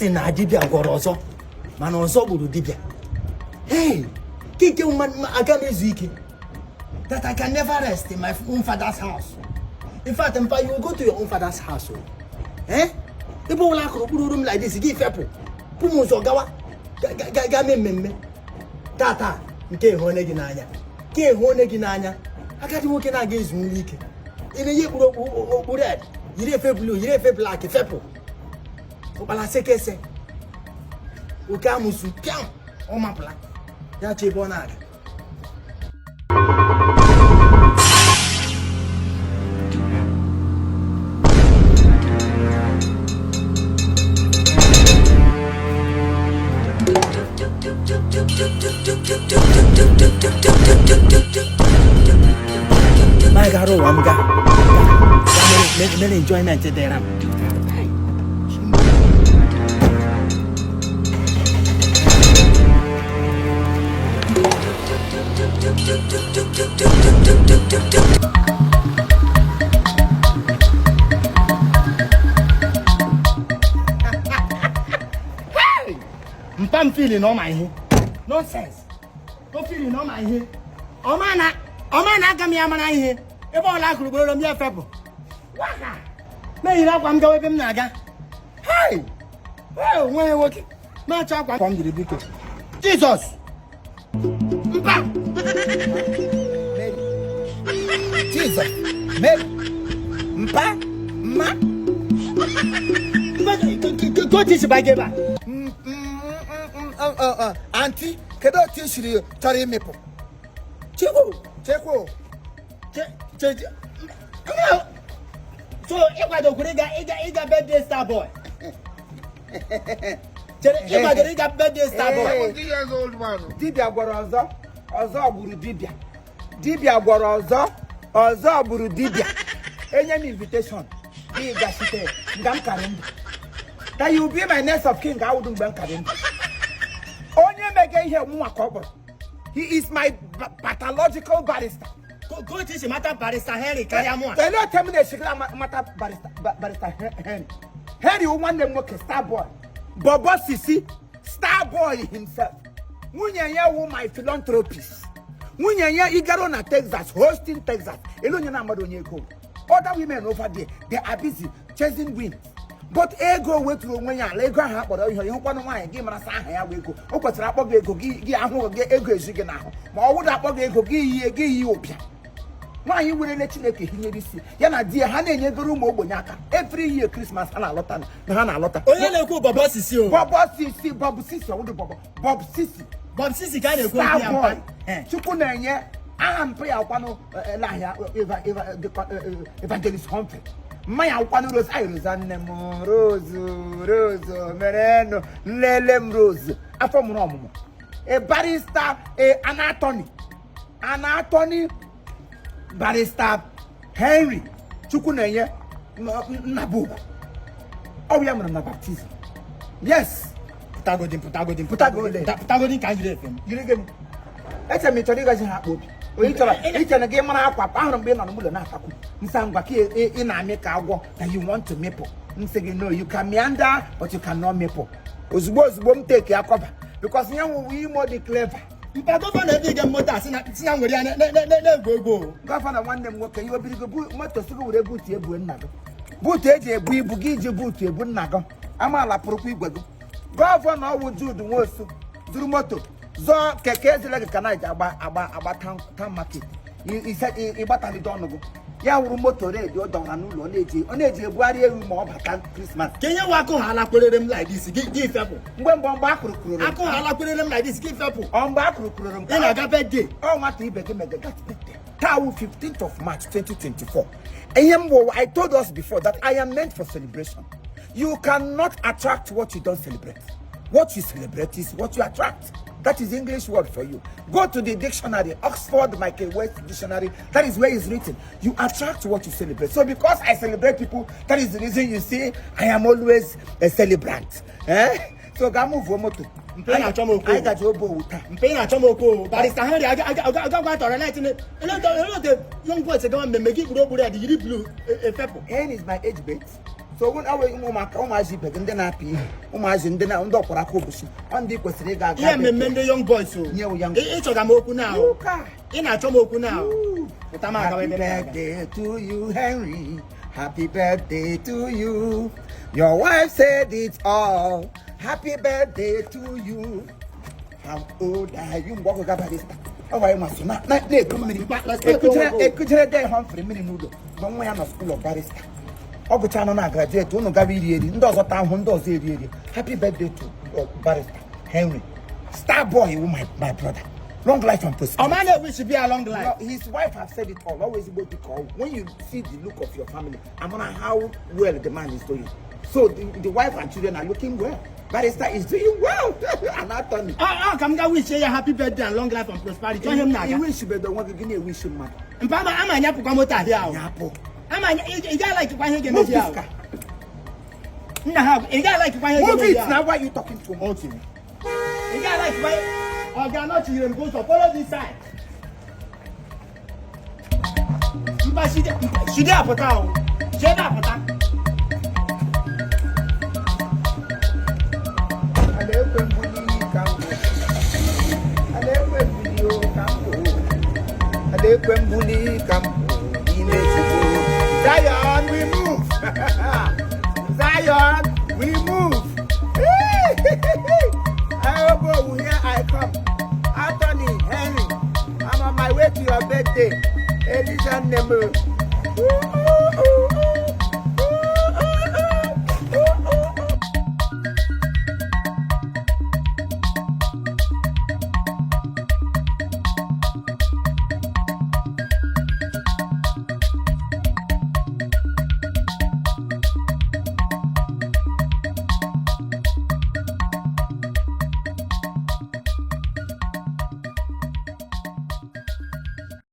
si na dibia gwọrọ ọzọ mana ọzọ gburu dibia. Hey, kike aga mezu ike that I can never rest in my own father's house. In fact, you will go to your own father's house. Eh? People will like room like this. Give people. Pumuzo gawa. Game. Tata. Nke hone ginanya. Ke hone ginanya. Akati woke na against mulike. Ine ye buro red. Yire fe blue. Yire fe black. Fepo. Opala sekese. Uka musu. Piam. Oma pla. Ya chebona. My God, oh, I'm got. Let enjoyment there. Hey, I'm feeling on my head. Nonsense. No feeling on my head. Oh man, come here, man. Here. If all I could go on your pepper. Waka. May you not come to him, Naga? Hey! Well, when you're working, no chop from the ridiculous. Jesus! Jesus! Go teach you by Gaba. Auntie, can I teach you? Sorry, Maple. Checo. Come on. So, if I don't get birthday star boy. If I don't get birthday star boy. 70 years old man. Dibia gwara ọzọ buru dibia. Dibia gwara ọzọ buru dibia. Any invitation. Be gashite. Ngam karim. That you be my next of king. I wouldn't bank karim. Onye mege ihe mwa kobo. He is my pathological barrister. Go teach him matter barrister Henry Kayamwa. They don't tell me they should matter barrister Henry. Henry one them work star boy. Bobo Sisi, star boy himself. Munyanya wo my philanthropist. Munyanya igaro na Texas, hosting Texas. Elonya na madonye ko. Other women over there, they are busy chasing wind. But ego wait to when ya ego ha kpọrọ ihe ihe kwanu nwaanyị gị mara sa aha ya we ego o kwesịrị akpọ gị ego gị ahụ gị ego ezi gị n'ahụ ma ọ wụda akpọ gị ego gị yi obia nwaanyị werele Chineke hinyere isi ya na die ha na-enyegoro ụmụ ogbenye aka every year Christmas ha na-alọta onye na-ekwu Bobo Sisi o Bob Sisi ka na-ekwu ya Chukwu na-enye aha mpe ya kwanu lahia evangelist Humphrey Maya kwanu Rose nne m Rose mereno nlele m Rose afọ mụrụ ọmụmụ a barrister anatomy barrister Henry Chukwu na-enye Nabubu ọ ya mara na baptism yes putagodin ka jire fem gị eche m chọrọ ịgazi ha akpọ obi iche na gị mara akwa ahụrụ mgbe ị nọ n'ụlọ na-atakwu nsa ngwa ka ị na-amị ka agwọ that you want to maple nsị gị no you can meander but you cannot maple ozugbo m take ya cover because nye nwe Imo dị clever mpa gọvanọ ebe ga moto asị na nwere ya na-egwu egwu gọvanọ nwanne m nwoke ihe obirigo moto sị gị were buutu ebu nna gị buutu eji ebu ibu gị iji buutu ebu nna gị amaala pụrụkwa igwe gị gọvanọ ọwụ Jude Nwosu zuru moto zọọ keke ezile gị ka na eji agba town market ịgbatalite ọnụ gị ya wuru moto redi ọ dọra n'ụlọ ọ na-eji ebugharị ewu ma ọ bata Christmas kenye wa akụ ha alakwerere m like this gị fepụ mgbe akụrụkụrụ akụ ha alakwerere m like this gị fepụ mgbe akụrụkụrụ m ị na-aga birthday ọ nwata ibe gị mega birthday tawu 15th of March 2024 I told us before that I am meant for celebration. You cannot attract what you don't celebrate. What you celebrate is what you attract. That is English word for you. Go to the dictionary, Oxford Michael West Dictionary. That is where it's written. You attract what you celebrate. So because I celebrate people, that is the reason you see I am always a celebrant. So gamu vomoto. I got your bow. Barrister Henry, I got to relate in it. And I don't know the young boys are going to make it blue a pepper. N is my age bait. So when I was Umazi back and then happy, Umazi and then I'm not for a cobusi. On the question, yeah, the young boys. So, young. Each of them open now. In a tomoku now. Happy birthday to you, Henry. Happy birthday to you. Your wife said it all. Happy birthday to you. How old are you? What was that? Oh, I must not let me. Could you day home for a minute noodle? Don't wear a school of barista. Oguchano na graduate, no Gavi, does a town, does area. Happy birthday to barista Henry. Star boy, my brother. Long life and prosperity. Oh man, we should be a long life. His wife has said it all. Always able to call. When you see the look of your family, I wonder how well the man is doing. So the wife and children are looking well. Barrister is doing well. And I told me. Come down, wish you a happy birthday and long life and prosperity. Tell him now. He wish you better want to give me a wish him, man. And Papa, I'm a Yapu Kamota here. Yapo. I'm a guy like to find him. Move this guy. No, a guy like to find him. Move it now. Why are you talking to me? Okay. A guy like to find. Oh, they are not here. Go to follow this side. She did a potato. She did a potato. Zion, we move. Zion, we move. Here I come. Anthony, Henry, I'm on my way to your birthday. Ladies and gentlemen.